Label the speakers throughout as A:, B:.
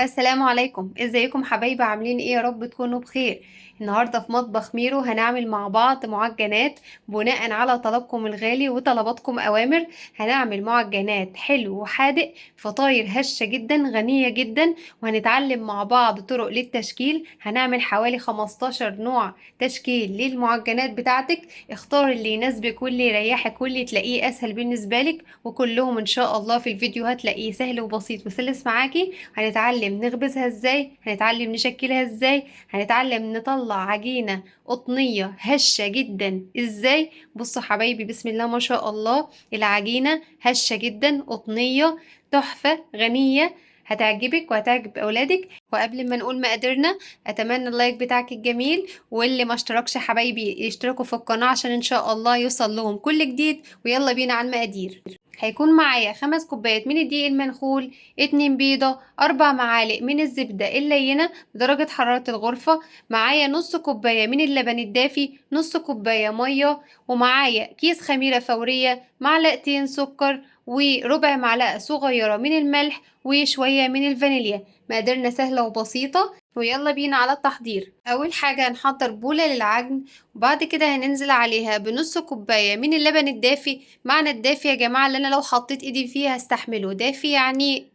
A: السلام عليكم، ازيكم حبايبي؟ عاملين ايه؟ يا رب تكونوا بخير. النهارده في مطبخ ميرو هنعمل مع بعض معجنات بناء على طلبكم الغالي وطلباتكم اوامر. هنعمل معجنات حلو وحادق، فطاير هشة جدا غنية جدا، وهنتعلم مع بعض طرق للتشكيل. هنعمل حوالي 15 نوع تشكيل للمعجنات بتاعتك. اختار اللي يناسبك واللي يريحك واللي تلاقيه اسهل بالنسبة لك، وكلهم ان شاء الله في الفيديو هتلاقيه سهل وبسيط وسلس معاكي. هنتعلم نخبزها ازاي، هنتعلم نشكلها ازاي، هنتعلم نطلع عجينة قطنية هشة جدا ازاي. بصوا حبايبي، بسم الله ما شاء الله، العجينة هشة جدا قطنية تحفة غنية، هتعجبك وهتعجب اولادك. وقبل ما نقول مقاديرنا، اتمنى اللايك بتاعك الجميل، واللي ما اشتركش حبايبي يشتركوا في القناة عشان ان شاء الله يوصل لهم كل جديد. ويلا بينا على المقادير. هيكون معايا 5 كوبايات من الدقيق المنخول، 2 بيضة، 4 معالق من الزبدة اللينة بدرجة حرارة الغرفة، معايا نص كوباية من اللبن الدافي، نص كوباية مية، ومعايا كيس خميرة فورية، معلقتين سكر، وربع معلقة صغيرة من الملح، وشوية من الفانيليا. مقاديرنا سهلة وبسيطة، ويلا بينا على التحضير. أول حاجة هنحضر بولة للعجن، وبعد كده هننزل عليها بنص كوباية من اللبن الدافي. معنى الدافي يا جماعة اللي أنا لو حطيت إيدي فيه هستحمله، دافي يعني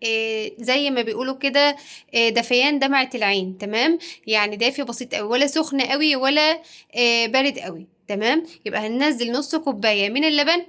A: زي ما بيقولوا كده، دفيان دمعة العين، تمام؟ يعني دافي بسيط أوي، ولا سخن أوي ولا بارد أوي، تمام؟ يبقى هننزل نص كوباية من اللبن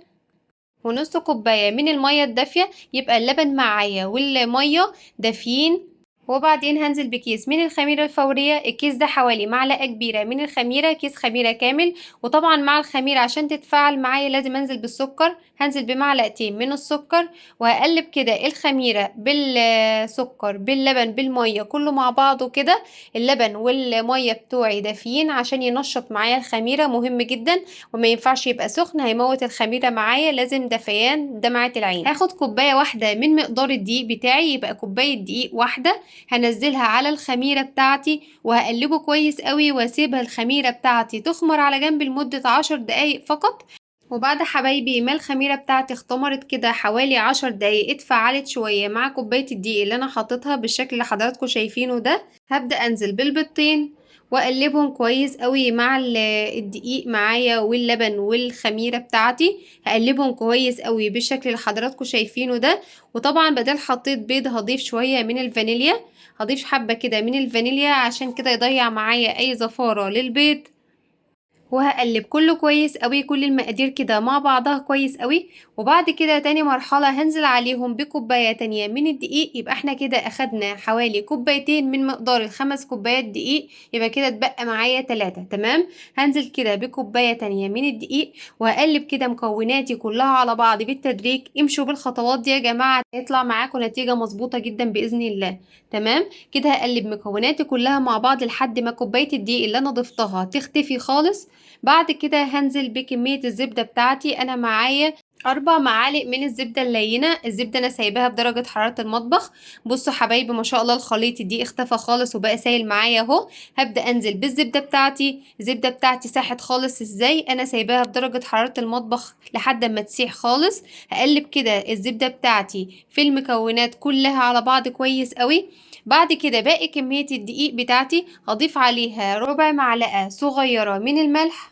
A: ونص كوباية من المية الدافية، يبقى اللبن معايا والمية دافيين. وبعدين هنزل بكيس من الخميرة الفورية، الكيس ده حوالي معلقة كبيرة من الخميرة، كيس خميرة كامل. وطبعا مع الخميرة عشان تتفاعل معايا لازم انزل بالسكر، هنزل بمعلقتين من السكر، وهقلب كده الخميرة بالسكر باللبن بالمية كله مع بعضه كده. اللبن والمية بتوعي دافيين عشان ينشط معايا الخميرة، مهم جدا، وما ينفعش يبقى سخن هيموت الخميرة معايا، لازم دفيان دمعة العين. هاخد كوباية واحدة من مقدار الدقيق بتاعي، يبقى كوباية دقيق واحدة، هنزلها على الخميرة بتاعتي وهقلبه كويس قوي، واسيبها الخميرة بتاعتي تخمر على جنب لمدة 10 دقايق فقط. وبعد حبايبي ما الخميرة بتاعتي اختمرت كده حوالي 10 دقايق، اتفعلت شوية مع كوباية الدقيق اللي انا حاططها بالشكل اللي حضراتكم شايفينه ده، هبدأ انزل بالبيضتين واقلبهم كويس قوي مع الدقيق معايا واللبن والخميرة بتاعتي. هقلبهم كويس قوي بالشكل اللي حضراتكم شايفينه ده. وطبعا بدل حطيت بيض هضيف شوية من الفانيليا، هضيف حبة كده من الفانيليا عشان كده يضيع معايا اي زفارة للبيض. وهقلب كله كويس قوي، كل المقادير كده مع بعضها كويس قوي. وبعد كده تاني مرحلة هنزل عليهم بكوباية تانية من الدقيق، يبقى احنا كده اخدنا حوالي كوبايتين من مقدار ال5 كوبايات دقيق، يبقى كده اتبقى معايا 3، تمام؟ هنزل كده بكوباية تانية من الدقيق، وهقلب كده مكوناتي كلها على بعض بالتدريج. امشوا بالخطوات دي يا جماعة، يطلع معاكم نتيجة مظبوطة جدا بإذن الله، تمام؟ كده هقلب مكوناتي كلها مع بعض لحد ما كوباية الدقيق اللي انا ضفتها تختفي خالص. بعد كده هنزل بكمية الزبدة بتاعتي، انا معايا 4 معالق من الزبدة اللينة. الزبدة انا سايباها بدرجة حرارة المطبخ. بصوا حبايبي ما شاء الله الخليط دي اختفى خالص وبقى سايل معايا اهو. هبدأ انزل بالزبدة بتاعتي، الزبدة بتاعتي ساحت خالص ازاي، انا سايباها بدرجة حرارة المطبخ لحد ما تسيح خالص. هقلب كده الزبدة بتاعتي في المكونات كلها على بعض كويس قوي. بعد كده باقي كمية الدقيق بتاعتي هضيف عليها ربع معلقة صغيرة من الملح،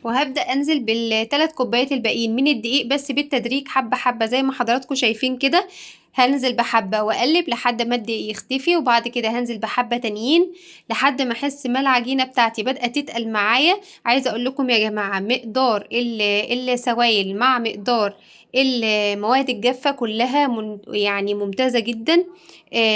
A: وهبدأ أنزل بال3 كوبايات الباقيين من الدقيق بس بالتدريج حبة حبة زي ما حضراتكم شايفين كده. هنزل بحبة وأقلب لحد ما الدقيق يختفي، وبعد كده هنزل بحبة تانيين لحد ما أحس ما العجينة بتاعتي بدأت تتقل معايا. عايزة أقول لكم يا جماعة مقدار السوائل مع مقدار المواد الجافة كلها يعني ممتازة جدا،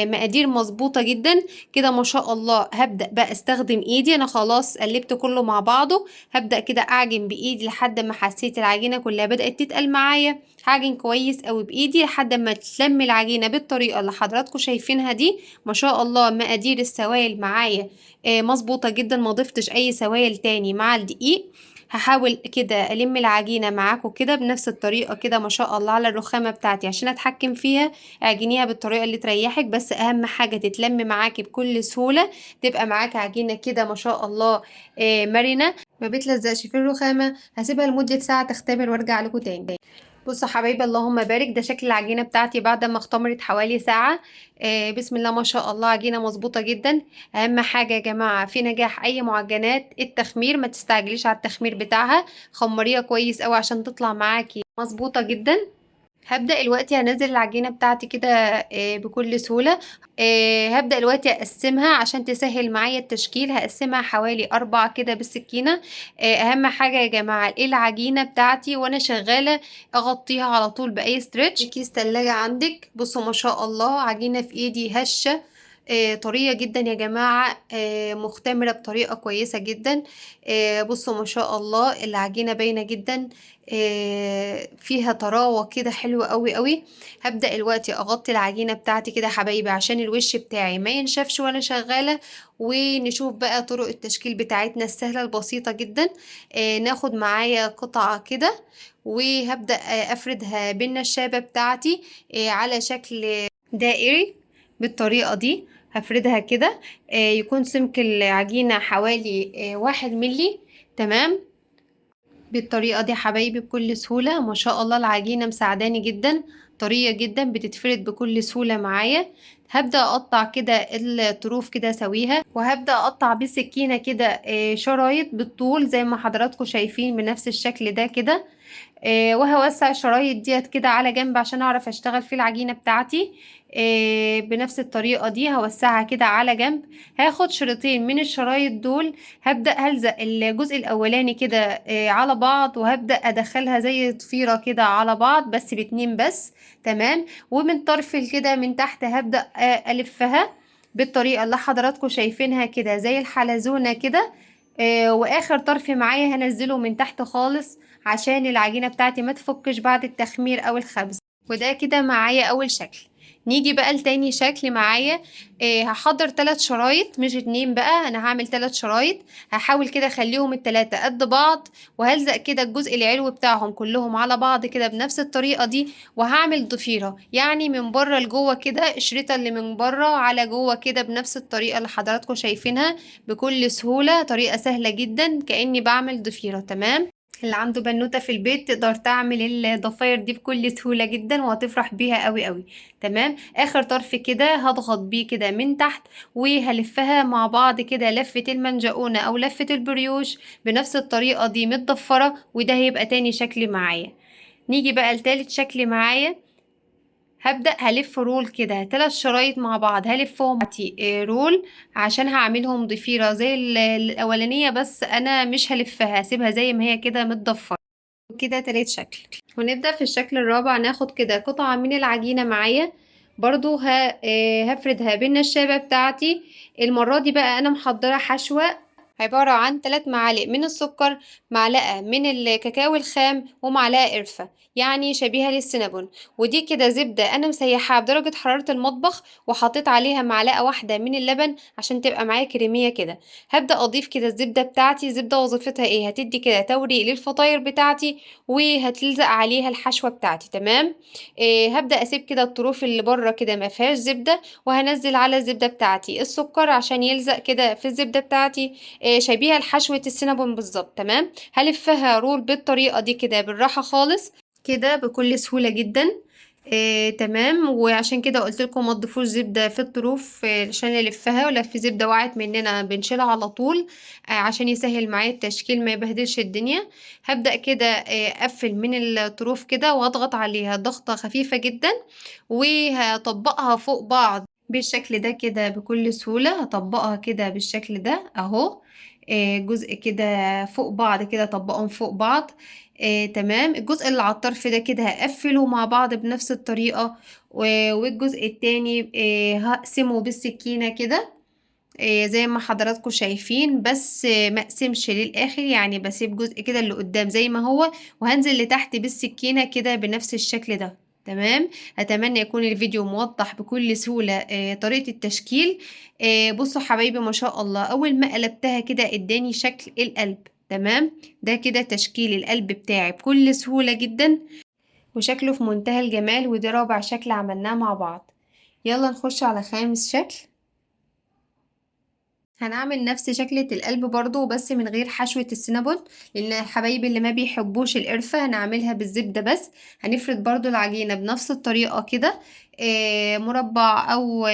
A: مقادير مظبوطة جدا كده ما شاء الله. هبدأ بقى استخدم ايدي، انا خلاص قلبت كله مع بعضه. هبدأ كده اعجن بايدي لحد ما حسيت العجينة كلها بدأت تتقل معايا. هعجن كويس قوي بايدي لحد ما تلم العجينة بالطريقة اللي حضراتكم شايفينها دي. ما شاء الله مقادير السوائل معايا مظبوطة جدا، ما ضفتش اي سوائل تاني مع الدقيق. هحاول كده الم العجينة معاكم كده بنفس الطريقة كده ما شاء الله على الرخامة بتاعتي عشان اتحكم فيها. اعجنيها بالطريقة اللي تريحك، بس اهم حاجة تتلم معاكي بكل سهولة، تبقى معاكي عجينة كده ما شاء الله مرنة ما بتلزقش في الرخامة. هسيبها لمدة ساعة تختمر وارجع لكم تاني. بصوا حبايبي اللهم بارك، ده شكل العجينه بتاعتي بعد ما اختمرت حوالي ساعه. بسم الله ما شاء الله، عجينه مظبوطه جدا. اهم حاجه يا جماعه في نجاح اي معجنات التخمير، ما تستعجليش على التخمير بتاعها، خمريها كويس قوي عشان تطلع معاكي مظبوطه جدا. هبدأ دلوقتي هنزل العجينة بتاعتي كده بكل سهولة. هبدأ دلوقتي أقسمها عشان تسهل معايا التشكيل، هقسمها حوالي 4 كده بالسكينة. أهم حاجة يا جماعة العجينة بتاعتي وأنا شغالة أغطيها على طول بأي ستريتش. كيس تلاجة عندك، بصوا ما شاء الله عجينة في إيدي هشة، طرية جدا يا جماعة، مختمرة بطريقة كويسة جدا. بصوا ما شاء الله العجينة باينة جدا، فيها طراوة كده حلوة قوي قوي. هبدأ دلوقتي اغطي العجينة بتاعتي كده يا حبايبي عشان الوش بتاعي ما ينشفش وانا شغالة. ونشوف بقى طرق التشكيل بتاعتنا السهلة البسيطة جدا. ناخد معايا قطعة كده، وهبدأ افردها بالنشابة بتاعتي على شكل دائري بالطريقة دي. هفردها كده، يكون سمك العجينة حوالي 1 ملي. تمام. بالطريقة دي حبايبي بكل سهولة ما شاء الله العجينة مساعداني جدا، طرية جدا بتتفرد بكل سهولة معايا. هبدأ أقطع كده الطروف كده أسويها، وهبدأ أقطع بالسكينة كده شرايط بالطول زي ما حضراتكم شايفين بنفس الشكل ده كده. وهوسع الشرايط ديت كده على جنب عشان اعرف اشتغل في العجينة بتاعتي. بنفس الطريقة دي هوسعها كده على جنب. هاخد شريطين من الشرايط دول، هبدأ هلزق الجزء الاولاني كده على بعض، وهبدأ ادخلها زي ضفيرة كده على بعض بس باتنين بس. تمام. ومن طرف كده من تحت هبدأ الفها بالطريقة اللي حضراتكم شايفينها كده زي الحلزونة كده. واخر طرف معايا هنزله من تحت خالص عشان العجينة بتاعتي ما تفكش بعد التخمير او الخبز. وده كده معايا اول شكل. نيجي بقى لتاني شكل معايا. هحضر 3 شرايط مش 2 بقى، انا هعمل 3 شرايط. هحاول كده اخليهم التلاتة قد بعض، وهلزق كده الجزء العلوي بتاعهم كلهم على بعض كده بنفس الطريقة دي. وهعمل ضفيرة يعني من بره لجوه كده، الشريطة اللي من بره على جوه كده بنفس الطريقة اللي حضراتكم شايفينها بكل سهولة، طريقة سهلة جدا كأني بعمل ضفيرة. تمام. اللي عنده بنوتة في البيت تقدر تعمل الضفاير دي بكل سهولة جدا وهتفرح بيها قوي قوي. تمام. اخر طرف كده هضغط بيه كده من تحت، وهلفها مع بعض كده لفة المنجقونة او لفة البريوش بنفس الطريقة دي متضفرة، وده هيبقى تاني شكل معايا. نيجي بقى لتالت شكل معايا. هبدأ هلف رول كده 3 شرايط مع بعض، هلفهم رول عشان هعملهم ضفيرة زي الأولانية، بس أنا مش هلفها، هسيبها زي ما هي كده متضفرة. وكده تالت شكل. ونبدأ في الشكل الرابع، ناخد كده قطعة من العجينة معايا، برضو هفردها بالنشابة بتاعتي. المرة دي بقى أنا محضرة حشوة عبارة عن 3 معالق من السكر، معلقة من الكاكاو الخام، ومعلقة قرفة يعني شبيهة للسينابون. ودي كده زبدة أنا مسيحاها بدرجة حرارة المطبخ، وحطيت عليها معلقة واحدة من اللبن عشان تبقى معايا كريمية كده. هبدأ أضيف كده الزبدة بتاعتي. الزبدة وظيفتها إيه؟ هتدي كده توريق للفطاير بتاعتي، وهتلزق عليها الحشوة بتاعتي. تمام. هبدأ أسيب كده الطروف اللي بره كده ما فيهاش زبدة، وهنزل على الزبدة بتاعتي السكر عشان يلزق كده في الزبدة بتاعتي، شبيهة لحشوة السينابون بالظبط. تمام. هلفها رول بالطريقة دي كده بالراحة خالص كده بكل سهولة جدا. تمام. وعشان كده قلت لكم ما تضيفوش زبدة في الطروف عشان نلفها، ولا في زبدة وقعت مننا بنشيلها على طول عشان يسهل معايا التشكيل ما يبهدلش الدنيا. هبدأ كده اقفل من الطروف كده واضغط عليها ضغطة خفيفة جدا، وهطبقها فوق بعض بالشكل ده كده بكل سهولة. هطبقها كده بالشكل ده اهو، جزء كده فوق بعض كده، طبقهم فوق بعض. تمام. الجزء اللي على الطرف ده كده هقفله مع بعض بنفس الطريقة، والجزء التاني هقسمه بالسكينة كده زي ما حضراتكم شايفين، بس ما اقسمش للاخر يعني، بسيب جزء كده اللي قدام زي ما هو، وهنزل لتحت بالسكينة كده بنفس الشكل ده. تمام. اتمنى يكون الفيديو موضح بكل سهولة طريقة التشكيل. بصوا حبايبي ما شاء الله اول ما قلبتها كده اداني شكل القلب. تمام. ده كده تشكيل القلب بتاعي بكل سهولة جدا، وشكله في منتهى الجمال. وده رابع شكل عملناه مع بعض. يلا نخش على خامس شكل. هنعمل نفس شكلة القلب برضو بس من غير حشوة السينابون، لان حبايبي اللي ما بيحبوش القرفة هنعملها بالزبدة بس. هنفرد برضو العجينة بنفس الطريقة كده، مربع او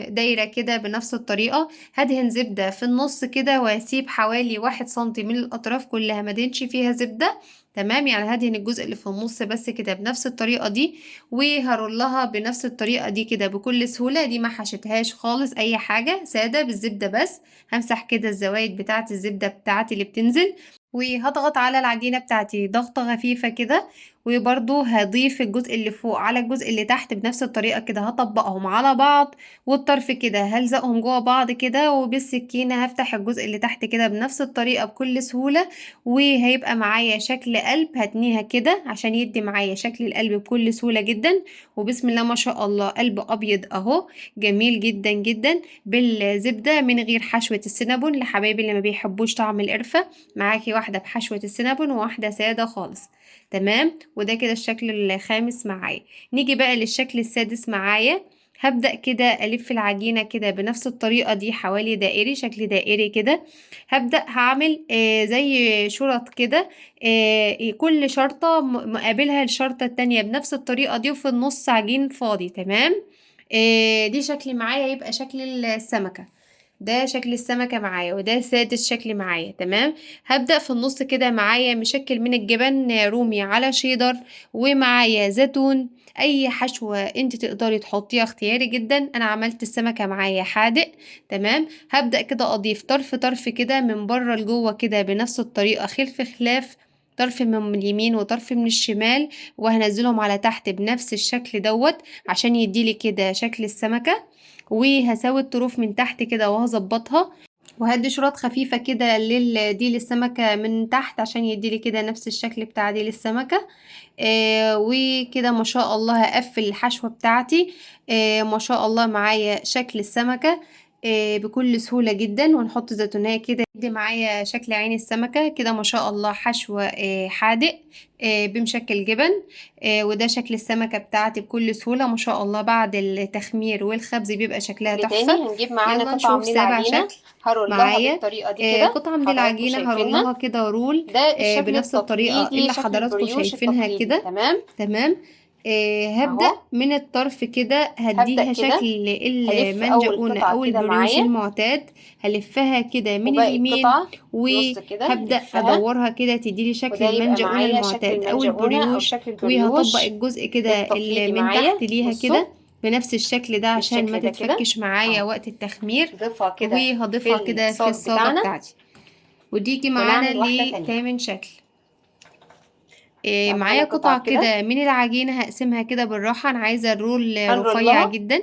A: دايرة كده بنفس الطريقة. هدهن زبدة في النص كده واسيب حوالي 1 سنتي من الاطراف كلها مدهنش فيها زبدة. تمام، يعني هدهن الجزء اللي في النص بس كده بنفس الطريقة دي، وهرولها بنفس الطريقة دي كده بكل سهولة. دي ما حشتهاش خالص اي حاجة، سادة بالزبدة بس. همسح كده الزوايد بتاعة الزبدة بتاعتي اللي بتنزل، وهضغط على العجينة بتاعتي ضغطة خفيفة كده. وبرضو هضيف الجزء اللي فوق على الجزء اللي تحت بنفس الطريقة كده، هطبقهم على بعض والطرف كده هلزقهم جوه بعض كده، وبالسكينة هفتح الجزء اللي تحت كده بنفس الطريقة بكل سهولة. وهيبقى معايا شكل قلب، هتنيها كده عشان يدي معايا شكل القلب بكل سهولة جدا. وبسم الله ما شاء الله قلب أبيض أهو، جميل جدا جدا بالزبدة من غير حشوة السينابون. لحبايبي اللي ما بيحبوش طعم القرفة، معاكي واحدة بحشوة السينابون وواحدة سادة خالص. تمام، وده كده الشكل الخامس معايا. نيجي بقى للشكل السادس معايا. هبدأ كده ألف العجينة كده بنفس الطريقة دي حوالي دائري، شكل دائري كده. هبدأ هعمل زي شرط كده، كل شرطة مقابلها الشرطة التانية بنفس الطريقة دي، وفي النص عجين فاضي. تمام، دي شكل معايا يبقى شكل السمكة. ده شكل السمكة معايا، وده سادس شكل معايا. تمام، هبدأ في النص كده معايا مشكل من الجبن رومي على شيدر، ومعايا زيتون. اي حشوة انت تقدري تحطيها اختياري جدا. انا عملت السمكة معايا حادق. تمام، هبدأ كده اضيف طرف طرف كده من بره لجوه كده بنفس الطريقة خلف خلاف، طرف من اليمين وطرف من الشمال، وهنزلهم على تحت بنفس الشكل دوت عشان يديلي كده شكل السمكة. وهسوي الطروف من تحت كده وهظبطها، وهدي شرط خفيفة كده دي للسمكة من تحت عشان يديلي كده نفس الشكل بتاع دي للسمكة. وكده ما شاء الله هقفل الحشوة بتاعتي. ما شاء الله معايا شكل السمكة بكل سهولة جدا. ونحط زيتونية كده دي معايا شكل عين السمكة كده، ما شاء الله حشوة حادق بمشكل جبن. وده شكل السمكة بتاعتي بكل سهولة ما شاء الله. بعد التخمير والخبز بيبقى شكلها تحفة.
B: هنجيب معانا
A: يلا
B: قطعة
A: نشوف
B: من
A: سابع
B: العجينة
A: شكل
B: هرولها
A: معايا.
B: بالطريقة دي كده
A: قطعة من
B: حضراتكم
A: العجينة
B: شايفينها.
A: هرولها كده رول
B: ده الشكل
A: بنفس الطريقة
B: التقليدي،
A: اللي
B: شكل
A: حضراتكم
B: البريوش
A: شايفينها
B: التقليدي.
A: كده.
B: تمام
A: تمام، هبدأ
B: اهو.
A: من الطرف كده
B: هبدأ
A: هديها
B: كده
A: شكل
B: هلف اول
A: المنجقونة
B: قطعة
A: أو
B: كده
A: البريوش
B: معايا،
A: المعتاد. هلفها كده من
B: وباقي
A: اليمين،
B: القطعة نص كده
A: وهبدأ
B: هلفها،
A: أدورها كده تديلي شكل
B: وده يبقى
A: المنجقونة
B: معايا شكل
A: المعتاد أو
B: المنجقونة او
A: البريوش.
B: شكل
A: وهطبق
B: البريوش
A: الجزء كده اللي
B: التقليدي
A: من تحت
B: معايا.
A: ليها
B: بصوا
A: كده بنفس الشكل ده عشان ما
B: بالشكل ده كده
A: تتفكش معايا
B: اهو.
A: وقت التخمير.
B: نضيفها كده في
A: وهضيفها كده في
B: الصاج
A: الصاجة
B: بتاعنا
A: بتاعتي، وديجي معانا
B: ونعمل واحدة تانية.
A: لتامن شكل.
B: معانا
A: معايا
B: قطعة
A: قطعة
B: كده
A: كده من العجينة هقسمها كده بالراحة. أنا عايزة الرول
B: هنرول
A: رفيع
B: لها
A: جدا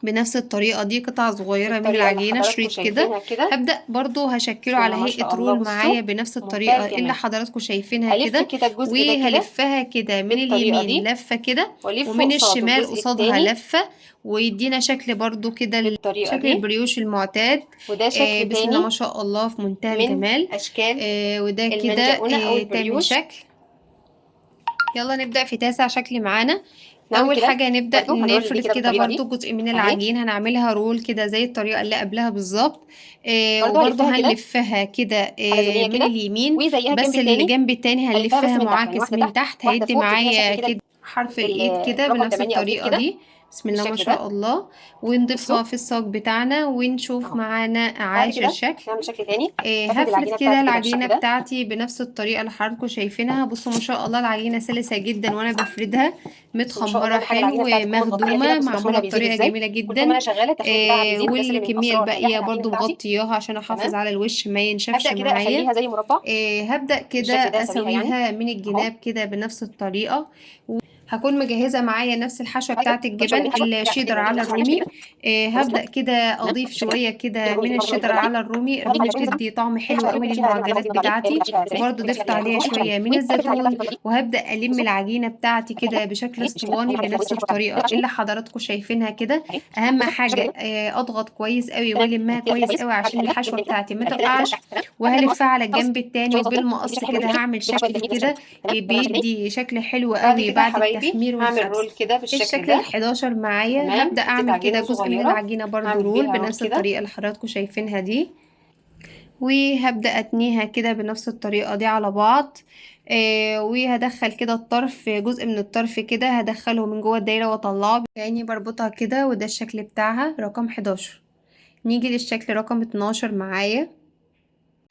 A: بنفس الطريقة دي، قطع صغيرة من
B: بالطريقة اللي
A: العجينة
B: حضراتكم
A: شريط كده.
B: شايفينها كده.
A: هبدأ برضو هشكله
B: بسم
A: على
B: الله ما
A: هيئة
B: شاء الله.
A: رول
B: بصوا
A: معايا بنفس
B: منتهى
A: الطريقة اللي
B: الجمال.
A: حضراتكم شايفينها
B: هلف
A: كده.
B: كده الجزء ده كده
A: وهلفها كده من
B: بالطريقة
A: اليمين
B: دي،
A: لفة كده،
B: والف
A: ومن
B: قصاده
A: الشمال
B: الجزء
A: قصادها
B: التاني
A: لفة، ويدينا شكل برضو كده
B: بالطريقة
A: شكل
B: دي.
A: البريوش المعتاد.
B: وده شكل
A: بسم الله ما
B: تاني
A: شاء الله في منتهى
B: من
A: الجمال.
B: أشكال
A: وده كده
B: المنجقونة أو
A: تامن
B: البريوش.
A: شكل. يلا نبدأ في تاسع شكل معانا.
B: نعمل
A: اول
B: كده
A: حاجة نبدأ
B: برضو، هنرول دي
A: نفرد
B: كده
A: كده
B: بالطريقة
A: برضو
B: دي
A: جزء من
B: اهي.
A: العجين، هنعملها رول كده زي الطريقة اللي قبلها بالظبط.
B: برضو
A: وبرضو
B: هلفها كده
A: هنلفها كده
B: حلزونية
A: من
B: كده،
A: اليمين،
B: وزيها الجنب
A: بس اللي
B: التاني
A: جنب التاني
B: هلفها بس
A: هنلفها
B: من تحت، يعني
A: معاكس
B: واحدة
A: من
B: تحت
A: تحت،
B: واحدة
A: هيدي
B: فوق، تديها
A: معايا
B: شكل كده
A: كده حرف الايد كده
B: رقم
A: بنفس
B: 8 أو 2
A: الطريقة
B: كده
A: دي. بسم الله ما
B: بالشكل ده
A: شاء الله.
B: بصوا
A: ونضيفها في الصاج بتاعنا ونشوف
B: اهو.
A: معانا
B: بعد
A: عاشر
B: كده
A: شكل.
B: نعمل شكل تاني. هفرد
A: هفرد
B: العجينة
A: كده
B: بتاعتي كده
A: العجينة
B: بالشكل ده
A: بتاعتي بنفس الطريقة اللي حضراتكم شايفينها. بصوا ما شاء الله العجينة سلسة جدا وانا بفردها،
B: بس ما شاء الله
A: متخمرة
B: اهم حاجه العجينه
A: حلو،
B: بتاعتي تكون متغطيه كده.
A: مخدومة،
B: بصوا
A: معمولة
B: تخميرها بيزيد
A: بطريقة
B: ازاي.
A: جميلة
B: كل طول ما
A: جدا.
B: انا شغاله التخمير بتاعها بيزيد، وده سر من
A: والكمية
B: اسرار نجاح
A: الباقية
B: العجينه
A: برضو
B: بتاعتي.
A: مغطياها عشان احافظ
B: تمام.
A: على الوش ما ينشفش
B: هبدا كده
A: معايا.
B: اخليها زي مربع
A: هبدأ كده
B: بالشكل ده، اسويها يعني
A: اسويها من
B: اهو.
A: الجناب كده بنفس الطريقة. هكون مجهزة معايا نفس الحشوة
B: بعد كده
A: بتاعة
B: كل شويه
A: الجبن
B: من الحشوه ارجع اشكل
A: الشيدر
B: العجينه
A: على
B: بنفس الشكل
A: الرومي.
B: كده خلاص كده.
A: هبدأ كده
B: تمام
A: أضيف
B: بالشكل ده.
A: شوية
B: كده
A: كده
B: الرول
A: من
B: اللي برضه
A: الشيدر
B: عليه
A: على الرومي.
B: نحط
A: الرومي
B: عليه شويه
A: بتدي طعم
B: زيت
A: حلو
B: عشان
A: قوي
B: كل شويه
A: للمعجنات
B: نزود عليه
A: بتاعتي.
B: ونرجع ازاي
A: وبرضه
B: كده
A: ضفت
B: شكلها
A: عليها
B: كده
A: شوية من
B: وهفرد العجينه
A: الزيتون.
B: بتاعتي بالطريقه دي.
A: وهبدأ ألم
B: بصوا
A: العجينة بتاعتي كده بشكل
B: اهي بالشكل ده.
A: اسطواني
B: نعمل كده
A: بنفس
B: نحط عليها
A: الطريقة
B: عشان
A: اللي حضراتكم شايفينها كده.
B: اهي.
A: أهم
B: بصوا بالشكل
A: حاجة
B: ده
A: أضغط كويس قوي
B: تمام.
A: وألمها
B: كده
A: كويس
B: كويس.
A: قوي
B: بعد
A: عشان
B: كده
A: الحشوة
B: نلمها
A: بتاعتي ما
B: بعد كده ننزل
A: تقعش.
B: تحت. تمام. بعد كده
A: وهلفها على
B: خلاص
A: الجنب التاني
B: شويه صغيرين
A: وبالمقص
B: بشكل حلو
A: كده
B: جدا.
A: هعمل
B: ناخد
A: شكل
B: بالك بنفس
A: كده
B: الشكل. تمام. نعمل شكل تاني.
A: بيدي شكل حلو
B: بعد
A: قوي
B: كده يا
A: بعد
B: حبايبي
A: التخمير
B: هعمل
A: والخبز.
B: رول كده بالشكل
A: الشكل
B: ده.
A: ال11 معايا
B: تمام،
A: هبدأ
B: حطيت
A: اعمل كده
B: عجينه
A: جزء من
B: صغيره
A: العجينة برضو
B: هعمل
A: رول
B: بيها رول
A: بنفس
B: كده.
A: الطريقة اللي حضراتكم شايفينها دي، وهبدأ اتنيها كده بنفس الطريقة دي على بعض. وهدخل كده الطرف، جزء من الطرف كده هدخله من جوه الدايرة واطلعه كأني بربطها كده، وده الشكل بتاعها رقم 11. نيجي للشكل رقم 12 معايا.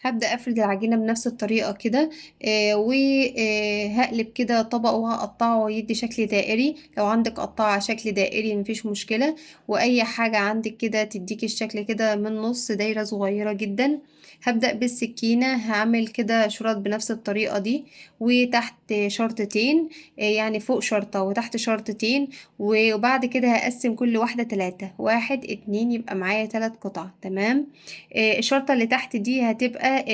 A: هبدأ افرد العجينة بنفس الطريقة كده، وهقلب كده طبق وهقطعه يدي شكل دائري. لو عندك قطاعة شكل دائري مفيش مشكلة، واي حاجة عندك كده تديك الشكل كده من نص دايرة صغيرة جدا. هبدأ بالسكينة هعمل كده شرط بنفس الطريقة دي، وتحت شرطتين، يعني فوق شرطة وتحت شرطتين. وبعد كده هقسم كل واحدة 3، 1 2، يبقى معايا 3 قطع. تمام. الشرطة اللي تحت دي هتبقى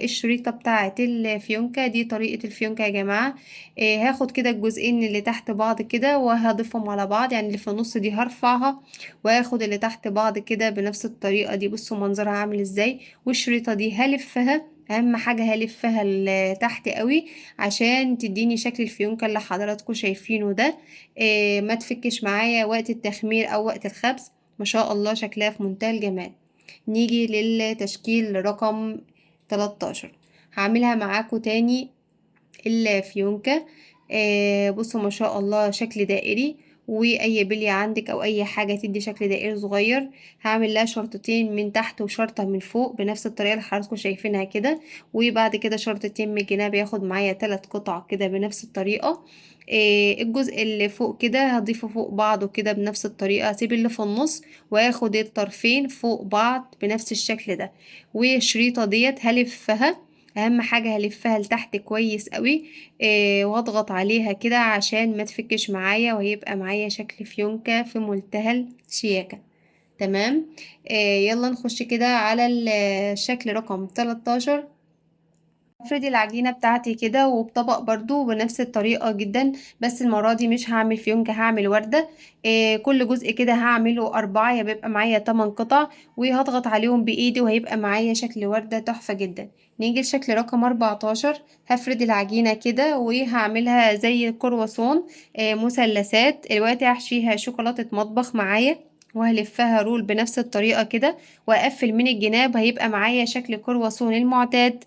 A: الشريطة بتاعة الفيونكة دي. طريقة الفيونكة يا جماعة، هاخد كده الجزئين اللي تحت بعض كده وهضيفهم على بعض، يعني اللي في النص دي هرفعها، وهاخد اللي تحت بعض كده بنفس الطريقة دي. بصوا منظرها عامل ازاي. والشريطة دي هلفها، اهم حاجة هلفها لتحت قوي عشان تديني شكل الفيونكة اللي حضراتكم شايفينه ده. ما تفكش معايا وقت التخمير او وقت الخبز. ما شاء الله شكلها في منتهى الجمال. نيجي للتشكيل رقم 13. هعملها معاكم تاني الفيونكة. بصوا ما شاء الله شكل دائري، واي بلية عندك او اي حاجة تدي شكل دائري صغير. هعمل لها شرطتين من تحت وشرطة من فوق بنفس الطريقة اللي حضراتكم شايفينها كده، وبعد كده شرطتين من الجناب ياخد معايا 3 قطع كده بنفس الطريقة. الجزء اللي فوق كده هضيفه فوق بعضه كده بنفس الطريقة، اسيب اللي في النص واخد الطرفين فوق بعض بنفس الشكل ده. والشريطة ديت هلفها، اهم حاجة هلفها لتحت كويس قوي. واضغط عليها كده عشان ما تفكش معايا، وهيبقى معايا شكل فيونكة في منتهى الشياكة. تمام. يلا نخش كده على الشكل رقم 13. هفرد العجينة بتاعتي كده وبطبق برضو بنفس الطريقة جدا، بس المرة دي مش هعمل فيونكة، هعمل وردة. كل جزء كده هعمله 4، يبقى معايا 8 قطع، وهضغط عليهم بإيدي وهيبقى معايا شكل وردة تحفة جدا. نيجي لشكل رقم 14. هفرد العجينة كده وهعملها زي كرواسون، مثلثات. دلوقتي هحشيها شوكولاتة مطبخ معايا، وهلفها رول بنفس الطريقة كده، وأقفل من الجناب، هيبقى معايا شكل كرواسون المعتاد.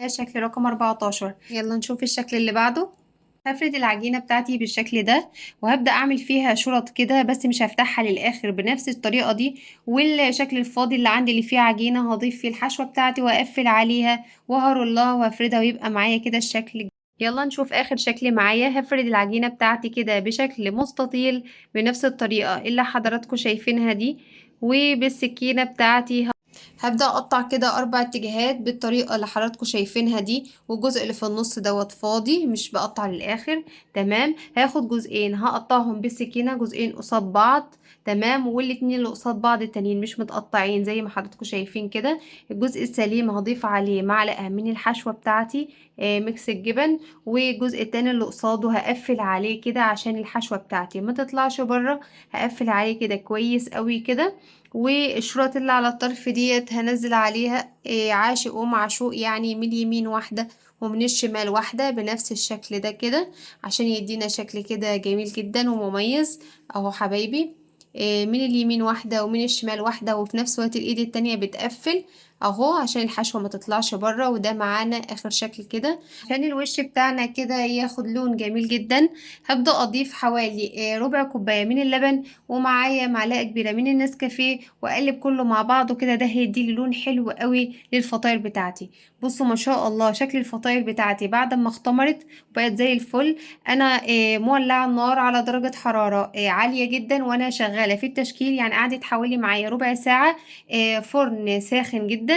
A: ده شكل رقم 14. يلا نشوف الشكل اللي بعده. هفرد العجينة بتاعتي بالشكل ده، وهبدأ أعمل فيها شرط كده، بس مش هفتحها للآخر بنفس الطريقة دي. والشكل الفاضي اللي عندي اللي فيه عجينة هضيف فيه الحشوة بتاعتي وأقفل عليها وهرولها وهفردها، ويبقى معايا كده الشكل. يلا نشوف آخر شكل معايا. هفرد العجينة بتاعتي كده بشكل مستطيل بنفس الطريقة اللي حضراتكم شايفينها دي، وبالسكينة بتاعتي هبدأ اقطع كده 4 اتجاهات بالطريقة اللي حضراتكم شايفينها دي، والجزء اللي في النص دوت فاضي مش بقطع للاخر. تمام. هاخد جزئين هقطعهم بالسكينة، جزئين قصاد بعض. تمام. والاتنين اللي قصاد بعض التانيين مش متقطعين زي ما حضراتكم شايفين كده. الجزء السليم هضيف عليه معلقة من الحشوة بتاعتي، ميكس الجبن. والجزء التاني اللي قصاده هقفل عليه كده عشان الحشوة بتاعتي ما تطلعش بره. هقفل عليه كده كويس قوي كده. والشرط اللي على الطرف ديت هنزل عليها عاشق ومعشوق، يعني من اليمين واحدة ومن الشمال واحدة بنفس الشكل ده كده، عشان يدينا شكل كده جميل جدا ومميز. اهو حبايبي، من اليمين واحدة ومن الشمال واحدة، وفي نفس الوقت الايد التانية بتقفل اهو عشان الحشوة ما تطلعش بره. وده معانا اخر شكل كده عشان الوش بتاعنا كده ياخد لون جميل جدا. هبدأ اضيف حوالي ربع كوباية من اللبن، ومعايا معلقة كبيرة من النسكافيه، واقلب كله مع بعضه كده. ده هيديلي لون حلو قوي للفطاير بتاعتي. بصوا ما شاء الله شكل الفطاير بتاعتي بعد ما اختمرت وبقت زي الفل. انا مولعه النار على درجة حرارة عالية جدا وانا شغالة في التشكيل، يعني قعدت حوالي معايا ربع ساعة. فرن ساخن جدا.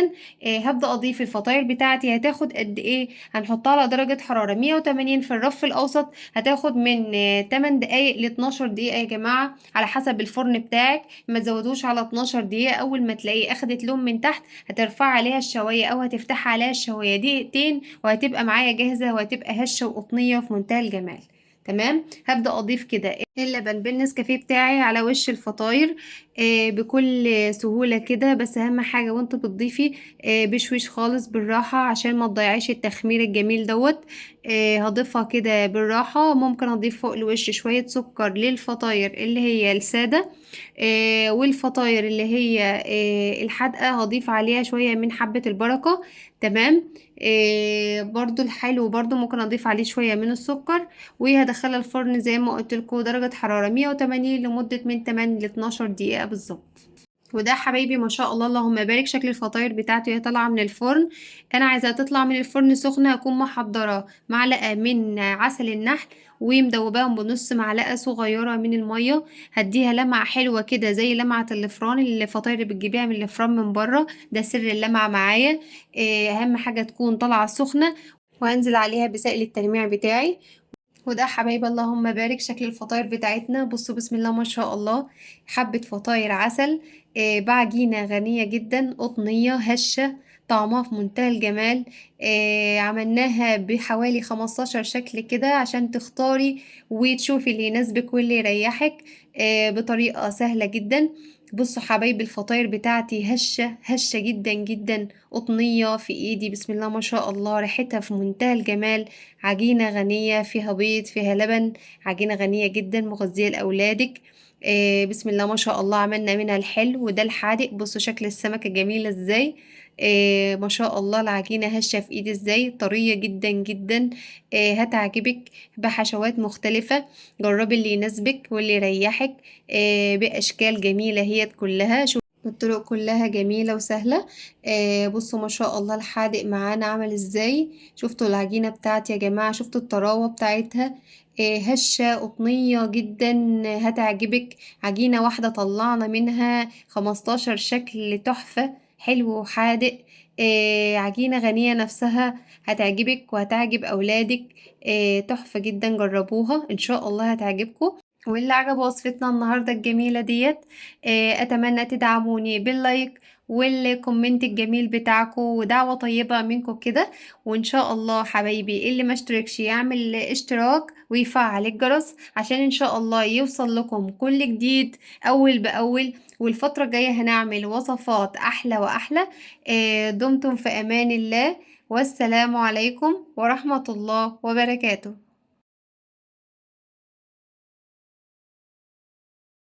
A: هبدأ اضيف الفطاير بتاعتي. هتاخد قد ايه؟ هنحطها على درجة حرارة 180 في الرف الاوسط. هتاخد من 8 دقايق ل 12 دقيقة يا جماعة، على حسب الفرن بتاعك. ما تزودوش على 12 دقيقة. اول ما تلاقيه اخدت لون من تحت هترفع عليها الشواية او هتفتح عليها الشواية دقيقتين، وهتبقى معايا جاهزة، وهتبقى هشة وقطنية في منتهى الجمال. تمام. هبدأ اضيف كده اللبن بالنسكافيه بتاعي على وش الفطاير بكل سهولة كده، بس اهم حاجة وانت بتضيفي بشويش خالص بالراحة عشان ما تضيعيش التخمير الجميل دوت. هضيفها كده بالراحة. ممكن اضيف فوق الوش شوية سكر للفطاير اللي هي السادة، والفطاير اللي هي الحادقة هضيف عليها شوية من حبة البركة. تمام. برضو الحلو برضو ممكن اضيف عليه شوية من السكر، وهدخلها الفرن زي ما قلت لكم درجة حرارة 180 لمدة من 8 ل 12 دقيقة بالظبط. وده حبايبي ما شاء الله اللهم بارك شكل الفطاير بتاعتي وهي طالعه من الفرن. انا عايزاها تطلع من الفرن سخنه، اكون محضره معلقه من عسل النحل ومدوباهم بنص معلقه صغيره من الميه، هديها لمعه حلوه كده زي لمعه الفران، الفطاير اللي بتجيبيها من الفران من بره، ده سر اللمعه معايا. اهم حاجه تكون طالعه سخنه، وهنزل عليها بسائل التلميع بتاعي. وده حبايب اللهم بارك شكل الفطاير بتاعتنا. بصوا بسم الله ما شاء الله، حبة فطاير عسل بعجينة غنية جدا قطنية هشة، طعمها في منتهى الجمال. عملناها بحوالي 15 شكل كده عشان تختاري وتشوفي اللي يناسبك واللي يريحك بطريقة سهلة جدا. بصوا حبايب الفطاير بتاعتي هشة هشة جدا جدا، قطنية في ايدي بسم الله ما شاء الله، ريحتها في منتهى الجمال. عجينة غنية فيها بيض فيها لبن، عجينة غنية جدا مغذية لأولادك. بسم الله ما شاء الله عملنا منها الحلو وده الحادق. بصوا شكل السمكة جميلة ازاي. ما شاء الله العجينة هشة في ايدي ازاي، طرية جدا جدا. هتعجبك بحشوات مختلفة، جربي اللي يناسبك واللي يريحك. بأشكال جميلة هي كلها، الطرق كلها جميلة وسهلة. بصوا ما شاء الله الحادق معانا عمل ازاي. شفتوا العجينة بتاعتي يا جماعة، شفتوا الطراوة بتاعتها هشة قطنية جدا، هتعجبك. عجينة واحدة طلعنا منها 15 شكل تحفة حلو وحادق. عجينة غنية نفسها، هتعجبك وهتعجب أولادك. تحفة جدا، جربوها إن شاء الله هتعجبكم. واللي عجب وصفتنا النهاردة الجميلة ديت أتمنى تدعموني باللايك والكومنت الجميل بتاعكم ودعوة طيبة منكم كده. وإن شاء الله حبايبي اللي ما اشتركش يعمل اشتراك ويفعل الجرس عشان إن شاء الله يوصل لكم كل جديد أول بأول. والفترة الجاية هنعمل وصفات أحلى وأحلى. دمتم في أمان الله، والسلام عليكم ورحمة الله وبركاته.